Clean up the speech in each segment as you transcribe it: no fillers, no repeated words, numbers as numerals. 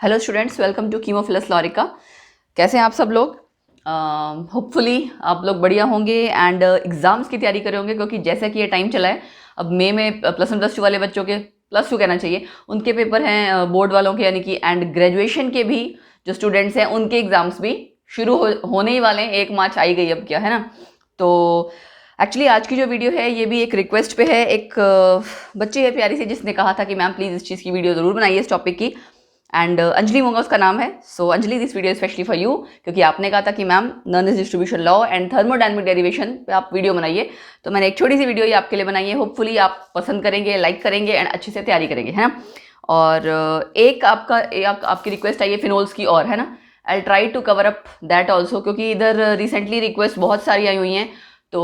Hello students, welcome to Chemophilus Laurica. कैसे हैं आप सब लोग? होपफुली आप लोग बढ़िया होंगे एंड एग्ज़ाम्स की तैयारी कर रहे होंगे, क्योंकि जैसा कि ये टाइम चला है अब मई में प्लस वन प्लस टू वाले बच्चों के, प्लस टू कहना चाहिए, उनके पेपर हैं बोर्ड वालों के, यानी कि एंड ग्रेजुएशन के भी जो स्टूडेंट्स हैं उनके एग्ज़ाम्स भी शुरू होने ही वाले हैं। 1 मार्च आई गई अब, क्या है ना। तो एक्चुअली आज की जो वीडियो है ये भी एक रिक्वेस्ट पे है। एक बच्ची है प्यारी सी जिसने कहा था कि मैम प्लीज़ इस चीज़ की वीडियो ज़रूर बनाइए, इस टॉपिक की। एंड अंजलि मोंगा उसका नाम है। So Anjali, this video specially for you, क्योंकि आपने कहा था कि ma'am Nernst distribution law and thermodynamic derivation पे आप वीडियो बनाइए, तो मैंने एक छोटी सी वीडियो ही आपके लिए बनाई है। होपफुली आप पसंद करेंगे, लाइक करेंगे एंड अच्छे से तैयारी करेंगे, है ना। और एक आपकी रिक्वेस्ट आई है फिनोल्स की, और है ना, I try to cover up that also, क्योंकि इधर रिसेंटली रिक्वेस्ट बहुत सारी आई हुई हैं। तो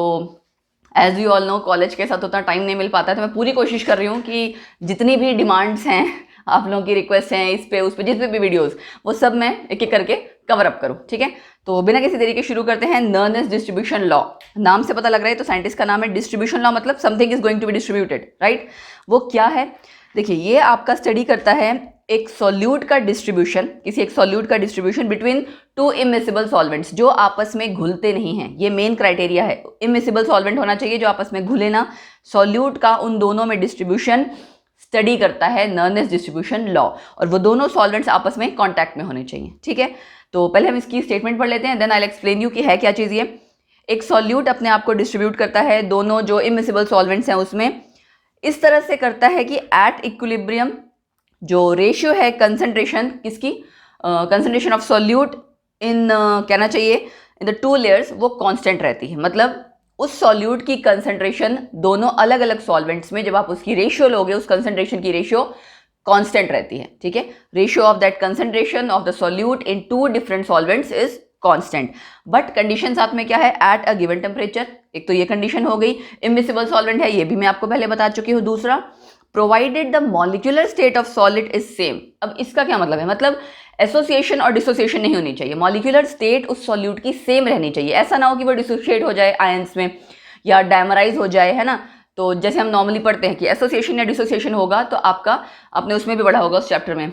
as you all know, college के साथ उतना टाइम नहीं मिल पाता है, तो मैं पूरी कोशिश कर रही हूँ कि जितनी भी डिमांड्स हैं, आप लोगों की रिक्वेस्ट हैं इस पे उस पे, जितने भी वीडियोस, वो सब मैं एक एक करके कवर अप करूँ, ठीक है। तो बिना किसी देरी के शुरू करते हैं। नर्नेस डिस्ट्रीब्यूशन लॉ, नाम से पता लग रहा है तो साइंटिस्ट का नाम है। डिस्ट्रीब्यूशन लॉ मतलब something is going to be distributed, right. वो क्या है? देखिए, ये आपका स्टडी करता है एक सॉल्यूट का डिस्ट्रीब्यूशन, किसी एक सॉल्यूट का distribution between two immiscible solvents जो आपस में घुलते नहीं हैं। ये मेन क्राइटेरिया है, इमिसिबल सॉल्वेंट होना चाहिए जो आपस में घुले ना। सॉल्यूट का उन दोनों में डिस्ट्रीब्यूशन स्टडी करता है नर्नेस डिस्ट्रीब्यूशन लॉ, और वो दोनों सॉल्वेंट्स आपस में कांटेक्ट में होने चाहिए, ठीक है। तो पहले हम इसकी स्टेटमेंट पढ़ लेते हैं, then I will explain you कि है क्या चीज़ ये। एक सॉल्यूट अपने आप को डिस्ट्रीब्यूट करता है दोनों जो इमिसिबल सॉल्वेंट्स हैं उसमें, इस तरह से करता है कि एट इक्विलिब्रियम जो रेशियो है कंसंट्रेशन किसकी, कंसंट्रेशन ऑफ सॉल्यूट इन कहना चाहिए इन द टू लेयर्स, वो कांस्टेंट रहती है। मतलब उस सॉल्यूट की कंसंट्रेशन दोनों अलग अलग सॉल्वेंट्स में, जब आप उसकी रेशियो लोगे, उस कंसंट्रेशन की रेशियो कांस्टेंट रहती है, ठीक है। Ratio of that concentration of the solute in two different solvents is constant. But condition साथ में क्या है? At a given temperature. एक तो ये कंडीशन हो गई, इमिसिबल सॉल्वेंट है, ये भी मैं आपको पहले बता चुकी हूँ। दूसरा, provided the molecular state of solid is same. अब इसका क्या मतलब है? मतलब एसोसिएशन और डिसोसिएशन नहीं होनी चाहिए, मॉलिक्यूलर स्टेट उस सॉल्यूट की सेम रहनी चाहिए। ऐसा ना हो कि वो डिसोसिएट हो जाए आयंस में या डायमराइज हो जाए, है ना। तो जैसे हम नॉर्मली पढ़ते हैं कि एसोसिएशन या डिसोसिएशन होगा, तो आपका, आपने उसमें भी पढ़ा होगा उस चैप्टर में,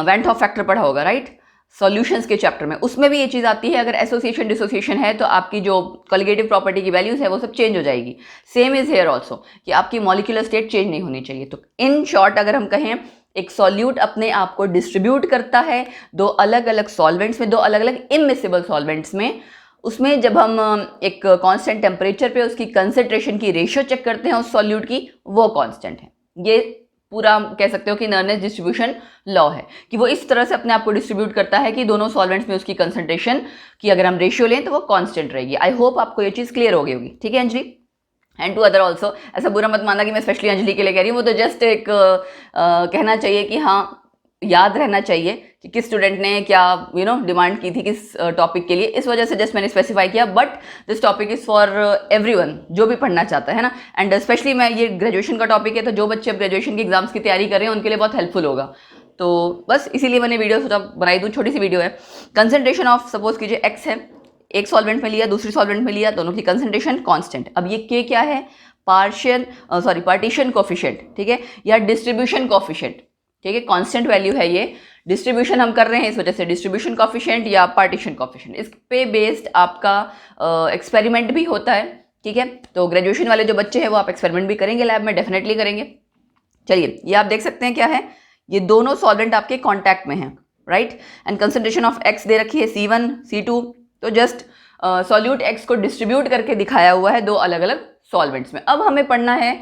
वेन हॉफ फैक्टर पढ़ा होगा, राइट, सॉल्यूशंस के चैप्टर में, उसमें भी ये चीज़ आती है। अगर एसोसिएशन डिसोसिएशन है तो आपकी जो कॉलिगेटिव प्रॉपर्टी की वैल्यूज है वो सब चेंज हो जाएगी। सेम इज हेयर ऑल्सो, कि आपकी मॉलिक्यूलर स्टेट चेंज नहीं होनी चाहिए। तो इन शॉर्ट अगर हम कहें, एक सॉल्यूट अपने आप को डिस्ट्रीब्यूट करता है दो अलग अलग सॉल्वेंट्स में, दो अलग अलग इमिसिबल सॉल्वेंट्स में। उसमें जब हम एक कांस्टेंट टेम्परेचर पे उसकी कंसंट्रेशन की रेशियो चेक करते हैं उस सॉल्यूट की, वो कांस्टेंट है। ये पूरा कह सकते हो कि नर्नेस डिस्ट्रीब्यूशन लॉ है, कि वो इस तरह से अपने आप को डिस्ट्रीब्यूट करता है कि दोनों सॉल्वेंट्स में उसकी कंसंट्रेशन की अगर हम रेशियो लें तो वो कांस्टेंट रहेगी। आई होप आपको ये चीज़ क्लियर हो गई होगी, ठीक है Anjali. And to other also, ऐसा बुरा मत मानना कि मैं स्पेशली अंजलि के लिए कह रही हूँ, वो तो जस्ट एक कहना चाहिए कि हाँ, याद रहना चाहिए कि किस स्टूडेंट ने क्या डिमांड की थी किस टॉपिक के लिए, इस वजह से जस्ट मैंने स्पेसिफाई किया। But this topic is for everyone जो भी पढ़ना चाहता है ना। एंड स्पेशली मैं, ये ग्रेजुएशन का टॉपिक है, तो जो बच्चे अब ग्रेजुएशन के एग्जाम्स की तैयारी कर रहे हैं उनके लिए बहुत हेल्पफुल होगा। तो बस इसीलिए मैंने वीडियो सोचा बनाई दूँ, छोटी सी वीडियो है। कंसंट्रेशन ऑफ, सपोज कीजिए एक्स है, एक सॉल्वेंट में लिया, दूसरी सॉल्वेंट में लिया, दोनों की कंसंट्रेशन कांस्टेंट। अब ये के क्या है? पार्टीशन कोफिशिएंट, ठीक है, या डिस्ट्रीब्यूशन कोफिशिएंट, ठीक है। कांस्टेंट वैल्यू है ये, डिस्ट्रीब्यूशन हम कर रहे हैं इस वजह से डिस्ट्रीब्यूशन कोफिशिएंट या पार्टीशन कोफिशिएंट। इस पे बेस्ड आपका एक्सपेरिमेंट भी होता है, ठीक है। तो ग्रेजुएशन वाले जो बच्चे हैं वो आप एक्सपेरिमेंट भी करेंगे लैब में, डेफिनेटली करेंगे। चलिए, ये आप देख सकते हैं क्या है, ये दोनों सॉल्वेंट आपके कॉन्टैक्ट में हैं, right. And concentration of x दे रखी है C1 C2, तो जस्ट सॉल्यूट एक्स को डिस्ट्रीब्यूट करके दिखाया हुआ है दो अलग अलग सॉल्वेंट्स में। अब हमें पढ़ना है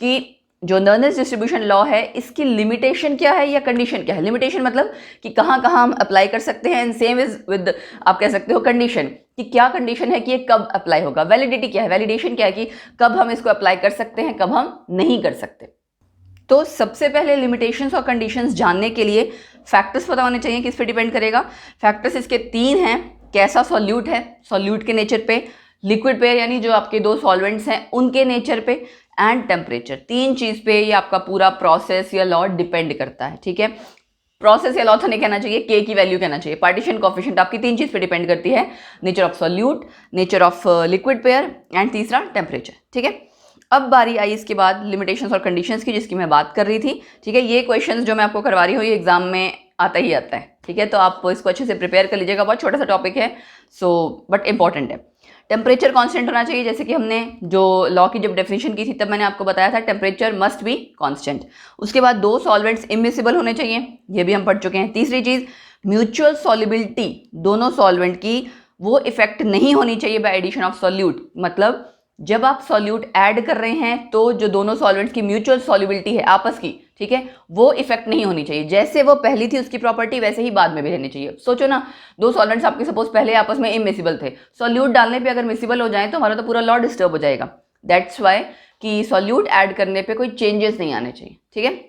कि जो नर्नेस डिस्ट्रीब्यूशन लॉ है इसकी लिमिटेशन क्या है या कंडीशन क्या है। लिमिटेशन मतलब कि कहाँ कहाँ हम अप्लाई कर सकते हैं, एंड सेम इज विद, आप कह सकते हो कंडीशन, कि क्या कंडीशन है कि ये कब अप्लाई होगा। वैलिडिटी क्या है, वैलिडेशन क्या है कि कब हम इसको अप्लाई कर सकते हैं, कब हम नहीं कर सकते। तो सबसे पहले लिमिटेशंस और कंडीशंस जानने के लिए फैक्टर्स पता होने चाहिए। किस पे डिपेंड करेगा? फैक्टर्स इसके 3 हैं। कैसा सॉल्यूट है, सॉल्यूट के नेचर पे, लिक्विड पेयर यानी जो आपके दो सॉल्वेंट्स हैं उनके नेचर पे, एंड टेम्परेचर। 3 चीज़ पे ये आपका पूरा प्रोसेस या लॉ डिपेंड करता है, ठीक है। प्रोसेस या लॉ तो नहीं कहना चाहिए, के की वैल्यू कहना चाहिए। पार्टीशन कोफिशिएंट आपकी 3 चीज़ पे डिपेंड करती है, nature of solute, nature of liquid pair, and तीसरा टेम्परेचर, ठीक है। अब बारी आई इसके बाद लिमिटेशंस और कंडीशंस की, जिसकी मैं बात कर रही थी, ठीक है। ये क्वेश्चंस जो मैं आपको करवा रही हूँ ये एग्जाम में आता ही आता है, ठीक है। तो आप इसको अच्छे से प्रिपेयर कर लीजिएगा, बहुत छोटा सा टॉपिक है, सो बट इंपॉर्टेंट है। टेम्परेचर कांस्टेंट होना चाहिए, जैसे कि हमने जो लॉ की जब डेफिनेशन की थी तब मैंने आपको बताया था टेम्परेचर मस्ट बी कांस्टेंट। उसके बाद 2 सॉल्वेंट्स इमिसिबल होने चाहिए, ये भी हम पढ़ चुके हैं। तीसरी चीज़ म्यूचुअल सॉल्युबिलिटी, दोनों सॉल्वेंट की वो इफेक्ट नहीं होनी चाहिए बाय एडिशन ऑफ सॉल्यूट, मतलब जब आप सॉल्यूट ऐड कर रहे हैं तो जो दोनों सॉल्वेंट्स की म्यूचुअल सॉल्युबिलिटी है आपस की, ठीक है, वो इफेक्ट नहीं होनी चाहिए। जैसे वो पहली थी उसकी प्रॉपर्टी वैसे ही बाद में भी रहनी चाहिए। सोचो ना, 2 सॉल्वेंट्स आपके सपोज पहले आपस में इमिसिबल थे, सॉल्यूट डालने पे अगर मिसिबल हो जाए तो हमारा तो पूरा लॉ डिस्टर्ब हो जाएगा। दैट्स वाई कि सॉल्यूट ऐड करने पे कोई चेंजेस नहीं आने चाहिए, ठीक है।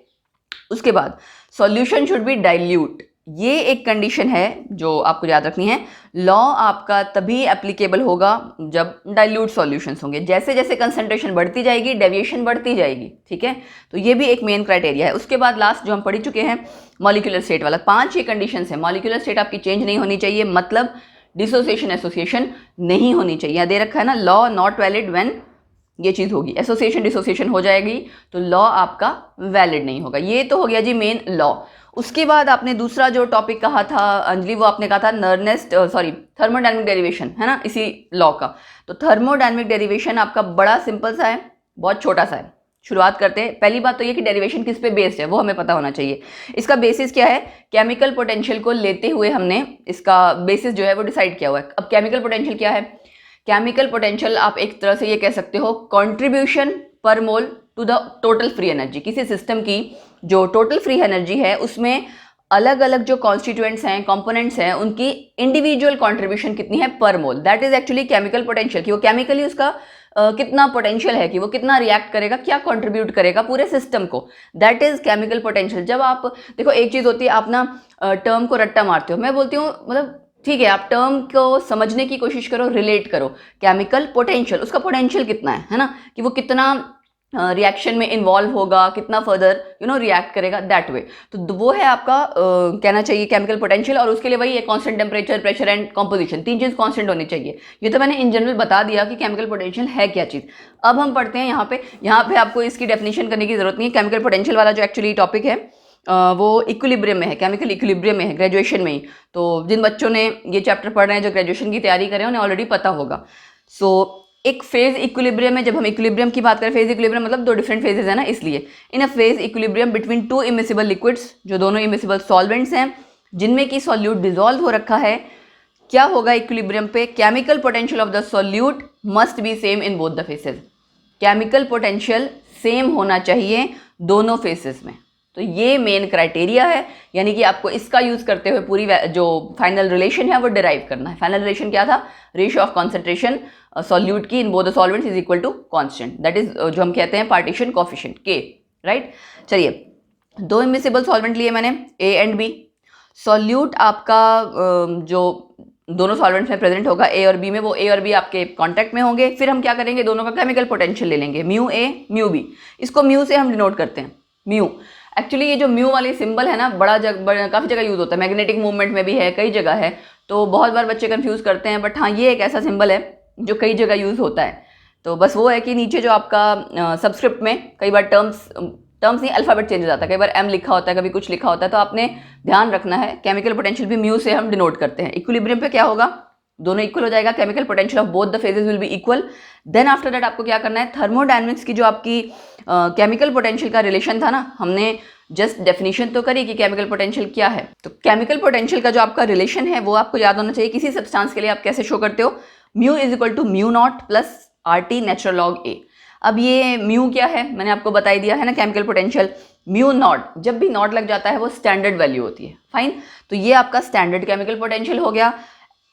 उसके बाद सॉल्यूशन शुड बी डाइल्यूट, ये एक कंडीशन है जो आपको याद रखनी है। लॉ आपका तभी एप्लीकेबल होगा जब डाइल्यूट सॉल्यूशंस होंगे। जैसे जैसे कंसंट्रेशन बढ़ती जाएगी डेविएशन बढ़ती जाएगी, ठीक है। तो ये भी एक मेन क्राइटेरिया है। उसके बाद लास्ट जो हम पढ़ चुके हैं मॉलिक्यूलर स्टेट वाला, 5 ये कंडीशंस है। मॉलिक्यूलर स्टेट आपकी चेंज नहीं होनी चाहिए, मतलब डिसोसिएशन एसोसिएशन नहीं होनी चाहिए। यहाँ दे रखा है ना, लॉ नॉट वैलिड व्हेन ये चीज़ होगी, एसोसिएशन डिसोसिएशन हो जाएगी तो लॉ आपका वैलिड नहीं होगा। ये तो हो गया जी मेन लॉ। उसके बाद आपने दूसरा जो टॉपिक कहा था अंजलि, वो आपने कहा था थर्मोडायनेमिक डेरिवेशन, है ना, इसी लॉ का। तो थर्मोडायनेमिक डेरिवेशन आपका बड़ा सिंपल सा है, बहुत छोटा सा है। शुरुआत करते हैं। पहली बात तो ये कि डेरिवेशन किस पे बेस्ड है वो हमें पता होना चाहिए। इसका बेसिस क्या है, केमिकल पोटेंशियल को लेते हुए हमने इसका बेसिस जो है वो डिसाइड किया हुआ है। अब केमिकल पोटेंशियल क्या है, केमिकल पोटेंशियल आप एक तरह से ये कह सकते हो कंट्रीब्यूशन पर mole to the total free energy. किसी सिस्टम की जो टोटल फ्री एनर्जी है उसमें अलग अलग जो कॉन्स्टिट्यूएंट्स हैं, कंपोनेंट्स हैं, उनकी इंडिविजुअल कंट्रीब्यूशन कितनी है पर mole, that is actually chemical potential. कि वो केमिकली उसका कितना पोटेंशियल है, कि वो कितना रिएक्ट करेगा, क्या कंट्रीब्यूट करेगा पूरे सिस्टम को, दैट इज केमिकल पोटेंशियल। जब आप देखो एक चीज़ होती है, आप ना टर्म को रट्टा मारते हो, मैं बोलती हूँ मतलब ठीक है आप टर्म को समझने की कोशिश करो, रिलेट करो। केमिकल पोटेंशियल, उसका पोटेंशियल कितना है ना, कि वो कितना रिएक्शन में इन्वॉल्व होगा, कितना फर्दर रिएक्ट करेगा, दैट वे। तो वो है आपका कहना चाहिए केमिकल पोटेंशियल। और उसके लिए वही है constant temperature, pressure and composition, 3 cheese constant होनी चाहिए। ये तो मैंने इन जनरल बता दिया कि केमिकल पोटेंशियल है क्या चीज़। अब हम पढ़ते हैं यहाँ पे आपको इसकी डेफिनेशन करने की जरूरत नहीं है। केमिकल पोटेंशियल वाला जो एक्चुअली टॉपिक है वो इक्विलिब्रियम में है, केमिकल इक्विलिब्रियम में है ग्रेजुएशन में ही। तो जिन बच्चों ने ये चैप्टर पढ़ रहे हैं, जो ग्रेजुएशन की तैयारी कर रहे हैं, उन्हें ऑलरेडी पता होगा। सो एक फेज इक्विलिब्रियम में, जब हम इक्विलिब्रियम की बात करें, फेज इक्विलिब्रियम मतलब 2 डिफरेंट फेजेस है ना, इसलिए in a phase equilibrium between 2 immiscible liquids, जो दोनों इमिसिबल सॉल्वेंट्स हैं जिनमें की सॉल्यूट डिसॉल्व हो रखा है, क्या होगा इक्विलिब्रियम पे, chemical potential of the solute must be same in both the faces. Chemical potential same होना चाहिए दोनों फेसेस में। तो ये मेन क्राइटेरिया है, यानी कि आपको इसका यूज करते हुए पूरी जो फाइनल रिलेशन है वो डिराइव करना है। फाइनल रिलेशन क्या था, रेशियो ऑफ कॉन्सेंट्रेशन सॉल्यूट की in both the solvents is equal to constant, that is जो हम कहते हैं पार्टीशन कोएफिशिएंट के, राइट। चलिए 2 इमिसिबल सॉल्वेंट लिए मैंने, ए एंड बी। सॉल्यूट आपका जो दोनों सॉल्वेंट्स में प्रेजेंट होगा ए और बी में, वो ए और बी आपके कांटेक्ट में होंगे। फिर हम क्या करेंगे, दोनों का केमिकल पोटेंशियल ले लेंगे, म्यू ए म्यू बी। इसको म्यू से हम डिनोट करते हैं, म्यू। एक्चुअली ये जो म्यू वाली सिंबल है ना, काफ़ी जगह यूज़ होता है, मैग्नेटिक मूवमेंट में भी है, कई जगह है, तो बहुत बार बच्चे कंफ्यूज करते हैं। बट हाँ, ये एक ऐसा सिंबल है जो कई जगह यूज़ होता है। तो बस वो है कि नीचे जो आपका सबस्क्रिप्ट में कई बार टर्म्स नहीं, अल्फ़ाबेट चेंज हो जाता है, कई बार एम लिखा होता है, कभी कुछ लिखा होता है, तो आपने ध्यान रखना है। केमिकल पोटेंशियल भी म्यू से हम डिनोट करते हैं। इक्विलिब्रियम पे क्या होगा, दोनों इक्वल हो जाएगा, chemical potential of both the phases will be equal. Then after that आपको क्या करना है, थर्मोडायनेमिक्स की जो आपकी केमिकल पोटेंशियल का रिलेशन था ना, हमने जस्ट डेफिनेशन तो करी कि केमिकल पोटेंशियल क्या है। तो केमिकल पोटेंशियल का जो आपका रिलेशन है वो आपको याद होना चाहिए। किसी सब्सटेंस के लिए आप कैसे शो करते हो, mu is equal to mu not plus RT natural log a. अब ये म्यू क्या है मैंने आपको बता ही दिया है ना, केमिकल पोटेंशियल। म्यू नॉट, जब भी नॉट लग जाता है वो स्टैंडर्ड वैल्यू होती है, फाइन। तो ये आपका स्टैंडर्ड केमिकल पोटेंशियल हो गया।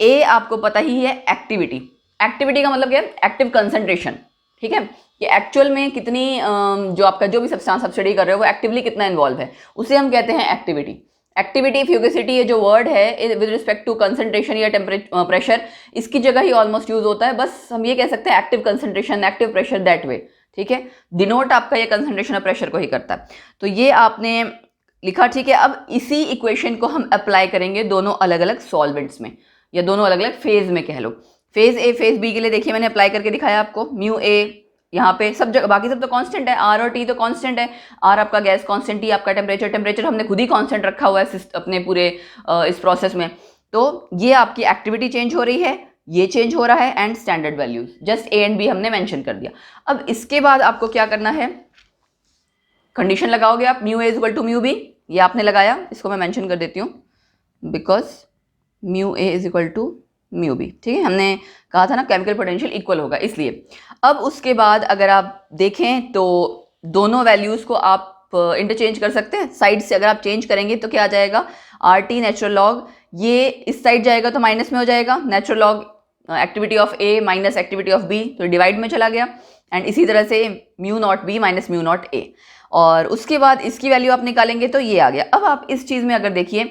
ए आपको पता ही है एक्टिविटी, एक्टिविटी का मतलब क्या है, एक्टिव कंसंट्रेशन, ठीक है, कि एक्चुअल में कितनी जो आपका जो भी सब्सटेंस आप स्टडी कर रहे हो वो एक्टिवली कितना इन्वॉल्व है, उसे हम कहते हैं एक्टिविटी। एक्टिविटी, फ्यूगिसिटी, ये जो वर्ड है विद रिस्पेक्ट टू कंसंट्रेशन या प्रेशर, इसकी जगह ही ऑलमोस्ट यूज होता है। बस हम ये कह सकते हैं active concentration, active pressure, that way, ठीक है। डिनोट आपका ये कंसंट्रेशन और प्रेशर को ही करता है। तो ये आपने लिखा, ठीक है। अब इसी इक्वेशन को हम अप्लाई करेंगे दोनों अलग अलग सॉल्वेंट्स में, या दोनों अलग अलग फेज में कह लो। फेज ए फेज बी के लिए देखिए मैंने अप्लाई करके दिखाया आपको, म्यू ए यहाँ पे सब जगह बाकी सब तो कांस्टेंट है, आर और टी तो कांस्टेंट है। आर आपका गैस कांस्टेंट, टी आपका टेम्परेचर हमने खुद ही कांस्टेंट रखा हुआ है अपने पूरे इस प्रोसेस में। तो ये आपकी एक्टिविटी चेंज हो रही है, ये चेंज हो रहा है, and standard values just A and B हमने मेंशन कर दिया। अब इसके बाद आपको क्या करना है, कंडीशन लगाओगे आप, mu A equal to mu B, ये आपने लगाया, इसको मैं मेंशन कर देती हूँ, because mu A is equal to mu B, ठीक है, हमने कहा था ना केमिकल पोटेंशियल इक्वल होगा इसलिए। अब उसके बाद अगर आप देखें तो दोनों वैल्यूज को आप इंटरचेंज कर सकते हैं, साइड से अगर आप चेंज करेंगे तो क्या आ जाएगा, आर टी नेचुरल लॉग, ये इस साइड जाएगा तो माइनस में हो जाएगा, natural log activity of A minus activity of B, तो डिवाइड में चला गया, एंड इसी तरह से mu naught B minus mu naught A, और उसके बाद इसकी वैल्यू आप निकालेंगे तो ये आ गया। अब आप इस चीज़ में अगर देखिए,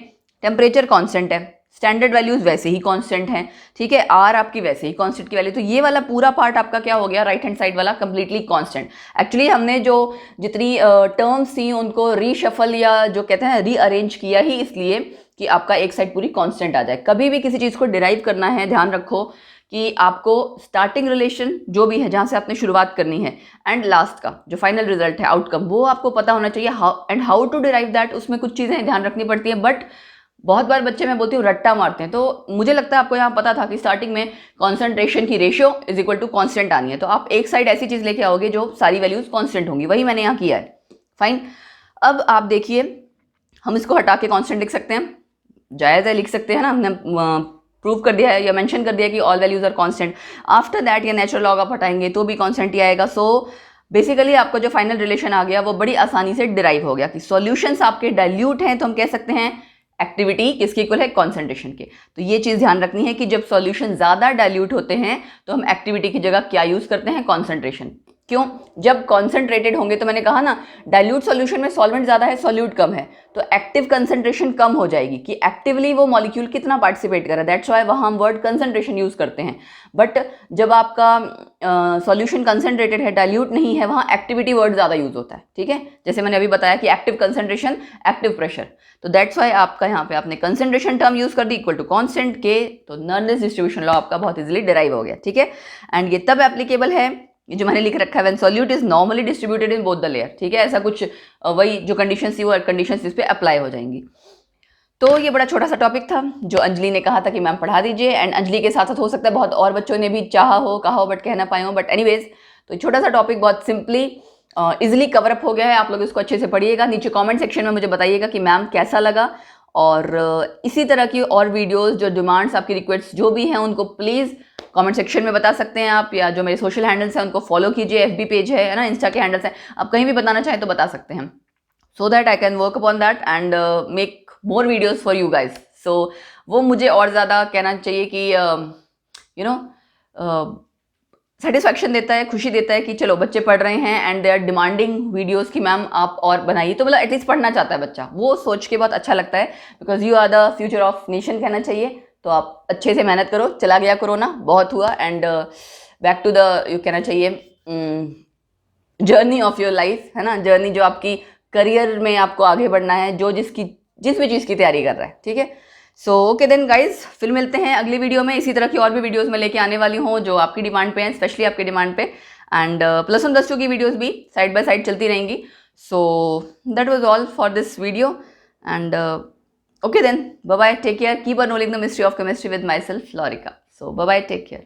टेम्परेचर कांस्टेंट है, स्टैंडर्ड वैल्यूज वैसे ही कांस्टेंट हैं, ठीक है, आर आपकी वैसे ही कांस्टेंट की वैल्यू, तो ये वाला पूरा पार्ट आपका क्या हो गया, राइट हैंड साइड वाला कंप्लीटली कांस्टेंट। एक्चुअली हमने जो जितनी टर्म्स थी उनको रीशफल या जो कहते हैं रीअरेंज किया ही इसलिए कि आपका एक साइड पूरी कांस्टेंट आ जाए। कभी भी किसी चीज़ को डिराइव करना है, ध्यान रखो कि आपको स्टार्टिंग रिलेशन जो भी है जहाँ से आपने शुरुआत करनी है एंड लास्ट का जो फाइनल रिजल्ट है आउटकम, वो आपको पता होना चाहिए, हाउ टू डिराइव दैट, उसमें कुछ चीज़ें ध्यान रखनी पड़ती हैं। बट बहुत बार बच्चे, मैं बोलती हूँ, रट्टा मारते हैं, तो मुझे लगता है आपको यहाँ पता था कि स्टार्टिंग में कॉन्सेंट्रेशन की ratio is equal to constant आनी है, तो आप एक साइड ऐसी चीज़ लेके आओगे जो सारी वैल्यूज कॉन्स्टेंट होंगी, वही मैंने यहाँ किया है। फाइन, अब आप देखिए, हम इसको हटा के कॉन्स्टेंट लिख सकते हैं, जायज़ है, लिख सकते हैं ना, हमने प्रूव कर दिया है या मेंशन कर दिया कि all values are constant. After that ये नेचुरल लॉग आप हटाएंगे तो भी कांस्टेंट ही आएगा। सो बेसिकली आपका जो फाइनल रिलेशन आ गया वो बड़ी आसानी से डिराइव हो गया कि सॉल्यूशंस आपके डाइल्यूट हैं तो हम कह सकते हैं एक्टिविटी किसके इक्वल है, कॉन्सेंट्रेशन के। तो ये चीज़ ध्यान रखनी है कि जब सॉल्यूशन ज़्यादा डाइल्यूट होते हैं तो हम एक्टिविटी की जगह क्या यूज़ करते हैं, कॉन्सेंट्रेशन। क्यों, जब कॉन्सेंट्रेटेड होंगे तो मैंने कहा ना, डाइल्यूट सॉल्यूशन में सॉल्वेंट ज़्यादा है, सॉल्यूट कम है, तो एक्टिव कंसंट्रेशन कम हो जाएगी कि एक्टिवली वो मॉलिक्यूल कितना पार्टिसिपेट कर रहा है, दैट्स वाई वहाँ हम वर्ड कंसंट्रेशन यूज़ करते हैं। बट जब आपका सॉल्यूशन कंसंट्रेटेड है, डाइल्यूट नहीं है, वहाँ एक्टिविटी वर्ड ज़्यादा यूज़ होता है, ठीक है, जैसे मैंने अभी बताया कि एक्टिव कंसंट्रेशन, एक्टिव प्रेशर, तो दैट्स वाई आपका यहाँ पे आपने कंसंट्रेशन टर्म यूज़ कर दी इक्वल टू कॉन्स्टेंट के, तो नर्नेस डिस्ट्रीब्यूशन लॉ आपका बहुत इजीली डिराइव हो गया, ठीक है। एंड ये तब एप्लीकेबल है, ये जो मैंने लिख रखा है, when solute is normally distributed in both the layer, ठीक है, ऐसा कुछ वही जो कंडीशन थी वो कंडीशंस इस पे अप्लाई हो जाएंगी। तो ये बड़ा छोटा सा टॉपिक था जो अंजलि ने कहा था कि मैम पढ़ा दीजिए, एंड अंजलि के साथ साथ हो सकता है बहुत और बच्चों ने भी चाहा हो, कहा हो, बट कह ना पाए हो, बट एनीवेज, तो छोटा सा टॉपिक बहुत सिंपली इजिली कवर अप हो गया है। आप लोग इसको अच्छे से पढ़िएगा, नीचे कॉमेंट सेक्शन में मुझे बताइएगा कि मैम कैसा लगा, और इसी तरह की और वीडियोस जो डिमांड्स आपकी रिक्वेस्ट जो भी हैं उनको प्लीज़ कमेंट सेक्शन में बता सकते हैं आप, या जो मेरे सोशल हैंडल्स हैं उनको फॉलो कीजिए, एफबी पेज है ना, इंस्टा के हैंडल्स हैं, आप कहीं भी बताना चाहें तो बता सकते हैं, so that I can work upon that and make more videos for you guys. So वो मुझे और ज़्यादा कहना चाहिए कि यू नो सेटिस्फैक्शन देता है, खुशी देता है कि चलो बच्चे पढ़ रहे हैं and they are demanding videos कि मैम आप और बनाइए, तो मतलब एटलीस्ट पढ़ना चाहता है बच्चा, वो सोच के बहुत अच्छा लगता है, because you are the future of nation कहना चाहिए। तो आप अच्छे से मेहनत करो, चला गया कोरोना, बहुत हुआ, and back to the you कहना चाहिए जर्नी ऑफ योर लाइफ, है ना, जर्नी जो आपकी करियर में आपको आगे बढ़ना है, जो जिस भी चीज़ की तैयारी कर रहा है, ठीक है। सो ओके देन गाइज, फिर मिलते हैं अगली वीडियो में, इसी तरह की और भी वीडियोस में लेके आने वाली हूँ जो आपकी डिमांड पे हैं, स्पेशली आपकी डिमांड पे, एंड +1 +2 की वीडियोस भी साइड बाय साइड चलती रहेंगी। So that was all for this video, and okay then, bye bye, take care, keep on rolling the mystery of chemistry with myself, Lorika. So bye bye, take care.